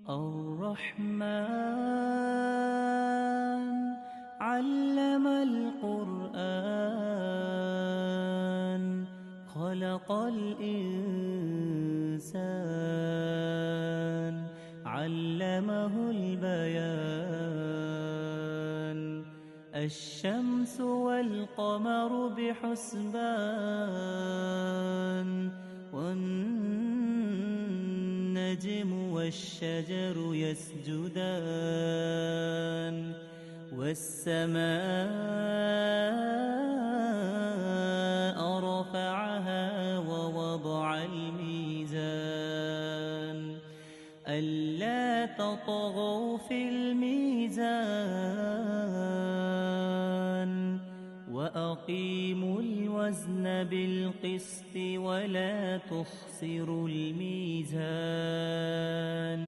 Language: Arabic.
الرحمن علم القرآن خلق الإنسان علمه البيان الشمس والقمر بحسبان والنجم والشجر يسجدان والسماء رفعها ووضع الميزان ألا تطغوا في الميزان وأقيموا الوزن بالقسط ولا تخسروا الميزان